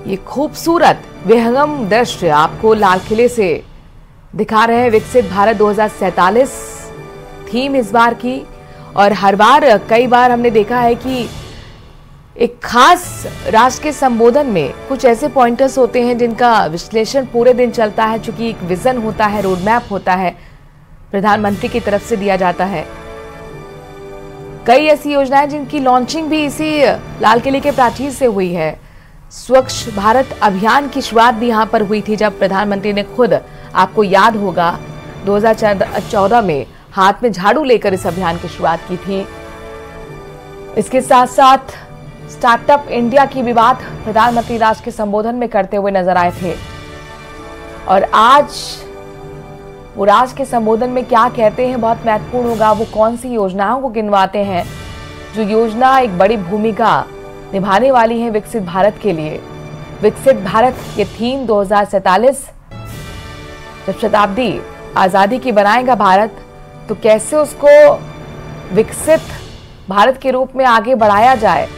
ये खूबसूरत विहंगम दृश्य आपको लाल किले से दिखा रहे हैं। विकसित भारत 2047 थीम इस बार की, और हर बार कई बार हमने देखा है कि एक खास राष्ट्र के संबोधन में कुछ ऐसे पॉइंटर्स होते हैं जिनका विश्लेषण पूरे दिन चलता है, चूंकि एक विजन होता है, रोड मैप होता है, प्रधानमंत्री की तरफ से दिया जाता है। कई ऐसी योजनाएं जिनकी लॉन्चिंग भी इसी लाल किले के प्राचीर से हुई है। स्वच्छ भारत अभियान की शुरुआत भी यहां पर हुई थी, जब प्रधानमंत्री ने खुद, आपको याद होगा, 2014 में हाथ में झाड़ू लेकर इस अभियान की शुरुआत की थी। इसके साथ साथ स्टार्टअप इंडिया की भी बात प्रधानमंत्री राष्ट्र के संबोधन में करते हुए नजर आए थे। और आज वो राष्ट्र के संबोधन में क्या कहते हैं बहुत महत्वपूर्ण होगा। वो कौन सी योजनाओं को गिनवाते हैं, जो योजना एक बड़ी भूमिका निभाने वाली है विकसित भारत के लिए। विकसित भारत ये थीम 2047, जब शताब्दी आजादी की बनाएगा भारत, तो कैसे उसको विकसित भारत के रूप में आगे बढ़ाया जाए,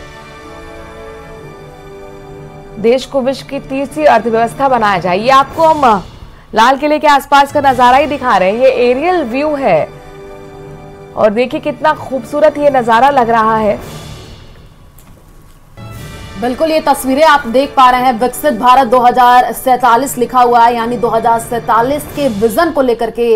देश को विश्व की तीसरी अर्थव्यवस्था बनाया जाए। ये आपको हम लाल किले के आसपास का नजारा ही दिखा रहे हैं। ये एरियल व्यू है और देखिए कितना खूबसूरत ये नजारा लग रहा है। बिल्कुल, ये तस्वीरें आप देख पा रहे हैं। विकसित भारत 2047 लिखा हुआ है, यानी 2047 के विजन को लेकर के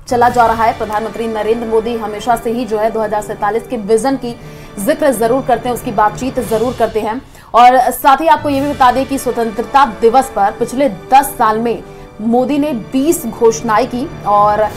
चला जा रहा है। प्रधानमंत्री नरेंद्र मोदी हमेशा से ही जो है 2047 के विजन की जिक्र जरूर करते हैं, उसकी बातचीत जरूर करते हैं। और साथ ही आपको ये भी बता दें कि स्वतंत्रता दिवस पर पिछले 10 साल में मोदी ने 20 घोषणाएं की। और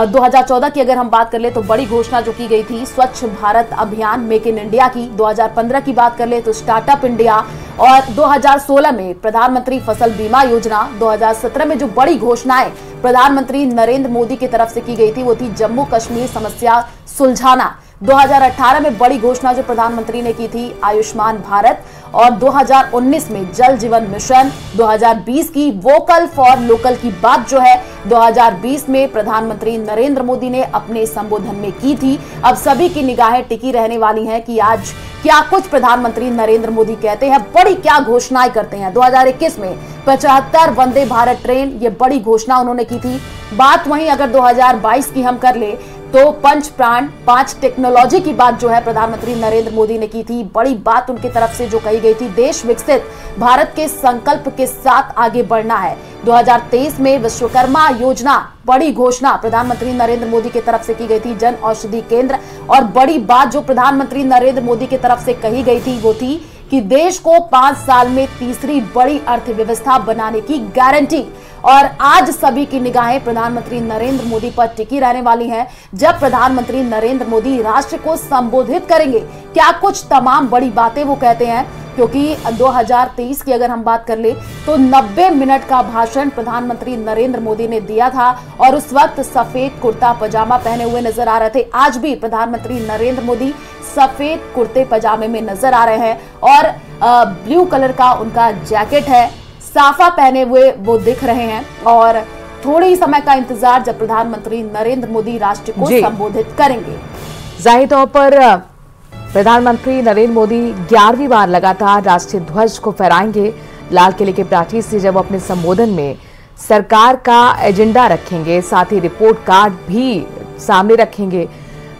2014 की अगर हम बात कर ले तो बड़ी घोषणा जो की गई थी स्वच्छ भारत अभियान, मेक इन इंडिया की। 2015 की बात कर ले तो स्टार्टअप इंडिया, और 2016 में प्रधानमंत्री फसल बीमा योजना। 2017 में जो बड़ी घोषणाएं प्रधानमंत्री नरेंद्र मोदी की तरफ से की गई थी वो थी जम्मू कश्मीर समस्या सुलझाना। 2018 में बड़ी घोषणा जो प्रधानमंत्री ने की थी आयुष्मान भारत, और 2019 में जल जीवन मिशन। 2020 की वोकल फॉर लोकल की बात जो है 2020 में प्रधानमंत्री नरेंद्र मोदी ने अपने संबोधन में की थी। अब सभी की निगाहें टिकी रहने वाली हैं कि आज क्या कुछ प्रधानमंत्री नरेंद्र मोदी कहते हैं, बड़ी क्या घोषणाएं करते हैं। 2021 में 75 वंदे भारत ट्रेन, ये बड़ी घोषणा उन्होंने की थी। बात वहीं अगर 2022 की हम कर ले तो 5 प्राण 5 टेक्नोलॉजी की बात जो है प्रधानमंत्री नरेंद्र मोदी ने की थी। बड़ी बात उनकी तरफ से जो कही गई थी, देश विकसित भारत के संकल्प के साथ आगे बढ़ना है। 2023 में विश्वकर्मा योजना, बड़ी घोषणा प्रधानमंत्री नरेंद्र मोदी की तरफ से की गई थी, जन औषधि केंद्र। और बड़ी बात जो प्रधानमंत्री नरेंद्र मोदी की तरफ से कही गई थी वो थी कि देश को 5 साल में तीसरी बड़ी अर्थव्यवस्था बनाने की गारंटी। और आज सभी की निगाहें प्रधानमंत्री नरेंद्र मोदी पर टिकी रहने वाली हैं। जब प्रधानमंत्री नरेंद्र मोदी राष्ट्र को संबोधित करेंगे, क्या कुछ तमाम बड़ी बातें वो कहते हैं, क्योंकि 2023 की अगर हम बात कर ले तो 90 मिनट का भाषण प्रधानमंत्री नरेंद्र मोदी ने दिया था, और उस वक्त सफेद कुर्ता पजामा पहने हुए नजर आ रहे थे। आज भी प्रधानमंत्री नरेंद्र मोदी सफेद कुर्ते पजामे में नजर आ रहे हैं, और ब्लू कलर का उनका जैकेट है, साफा पहने हुए वो दिख रहे हैं। और थोड़े ही समय का इंतजार जब प्रधानमंत्री नरेंद्र मोदी राष्ट्र को संबोधित करेंगे। जाहिर तौर पर प्रधानमंत्री नरेंद्र मोदी 11वीं बार लगातार राष्ट्रीय ध्वज को फहराएंगे लाल किले के प्राचीर से, जब अपने संबोधन में सरकार का एजेंडा रखेंगे, साथ ही रिपोर्ट कार्ड भी सामने रखेंगे।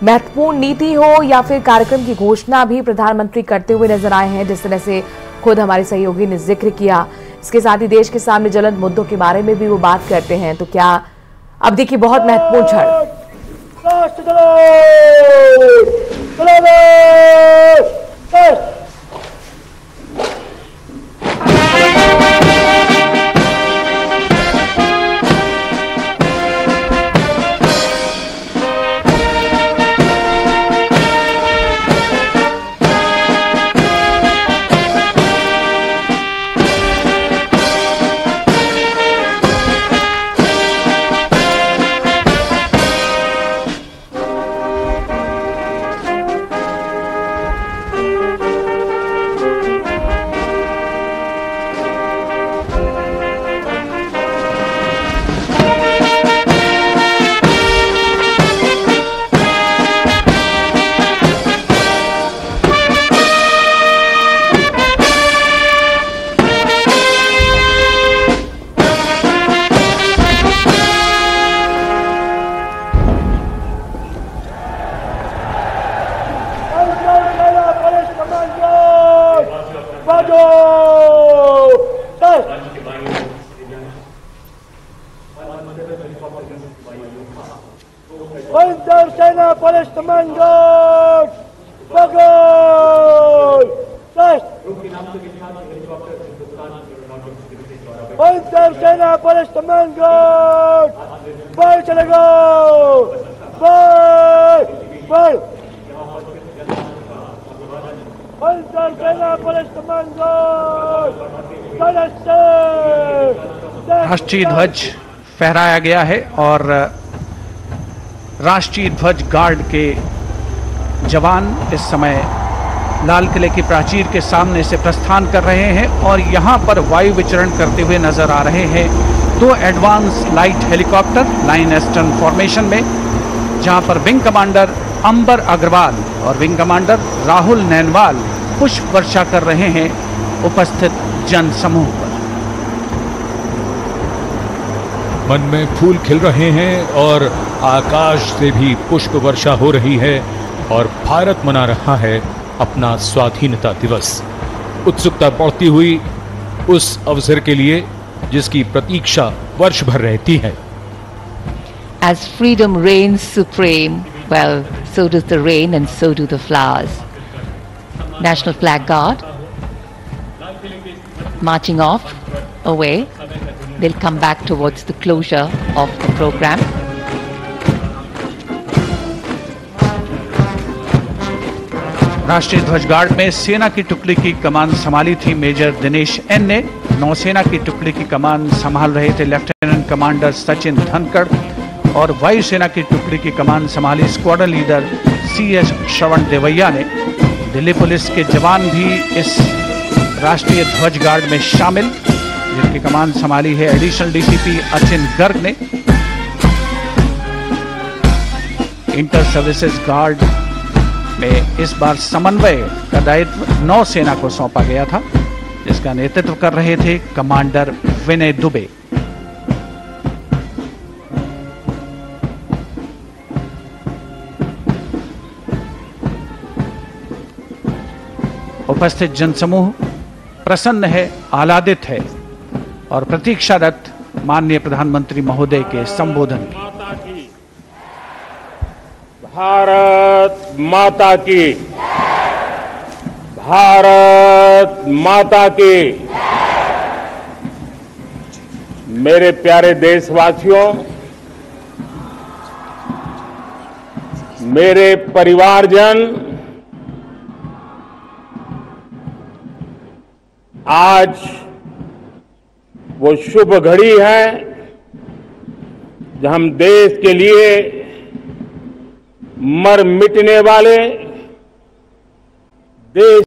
महत्वपूर्ण नीति हो या फिर कार्यक्रम की घोषणा भी प्रधानमंत्री करते हुए नजर आए हैं, जिस तरह से खुद हमारे सहयोगी ने जिक्र किया। इसके साथ ही देश के सामने ज्वलंत मुद्दों के बारे में भी वो बात करते हैं। तो क्या अब देखिए बहुत महत्वपूर्ण क्षण। भागो Winter Sena Police Commando Bagul Winter Sena Police Commando Bye चले गो Bye Winter Sena Police Commando राष्ट्रीय ध्वज फहराया गया है और राष्ट्रीय ध्वज गार्ड के जवान इस समय लाल किले की प्राचीर के सामने से प्रस्थान कर रहे हैं और यहां पर वायु विचरण करते हुए नजर आ रहे हैं 2 advance light helicopter line astern formation में, जहां पर विंग कमांडर अंबर अग्रवाल और विंग कमांडर राहुल नैनवाल पुष्प वर्षा कर रहे हैं उपस्थित जन समूह पर। मन में फूल खिल रहे हैं और आकाश से भी पुष्प वर्षा हो रही है और भारत मना रहा है अपना स्वाधीनता दिवस। उत्सुकता बढ़ती हुई उस अवसर के लिए जिसकी प्रतीक्षा वर्ष भर रहती है। As freedom reigns supreme, well, so does the rain and so do the flowers. National Flag Guard marching off away. They'll come back towards the closure of the program. राष्ट्रीय ध्वज गार्ड में सेना की टुकड़ी की कमान संभाली थी मेजर दिनेश एन ने। नौसेना की टुकड़ी की कमान संभाल रहे थे लेफ्टिनेंट कमांडर सचिन धनखड़ और वायुसेना की टुकड़ी की कमान संभाली स्क्वाड्रन लीडर CS श्रवण देवैया ने। दिल्ली पुलिस के जवान भी इस राष्ट्रीय ध्वज गार्ड में शामिल, जिनकी कमान संभाली है एडिशनल DCP अचिन गर्ग ने। इंटर सर्विसेज गार्ड में इस बार समन्वय का दायित्व नौसेना को सौंपा गया था, जिसका नेतृत्व कर रहे थे कमांडर विनय दुबे। उपस्थित जनसमूह प्रसन्न है, आह्लादित है और प्रतीक्षारत माननीय प्रधानमंत्री महोदय के संबोधन की। भारत माता की, भारत माता की। मेरे प्यारे देशवासियों, मेरे परिवारजन, आज वो शुभ घड़ी है जब हम देश के लिए मर मिटने वाले देश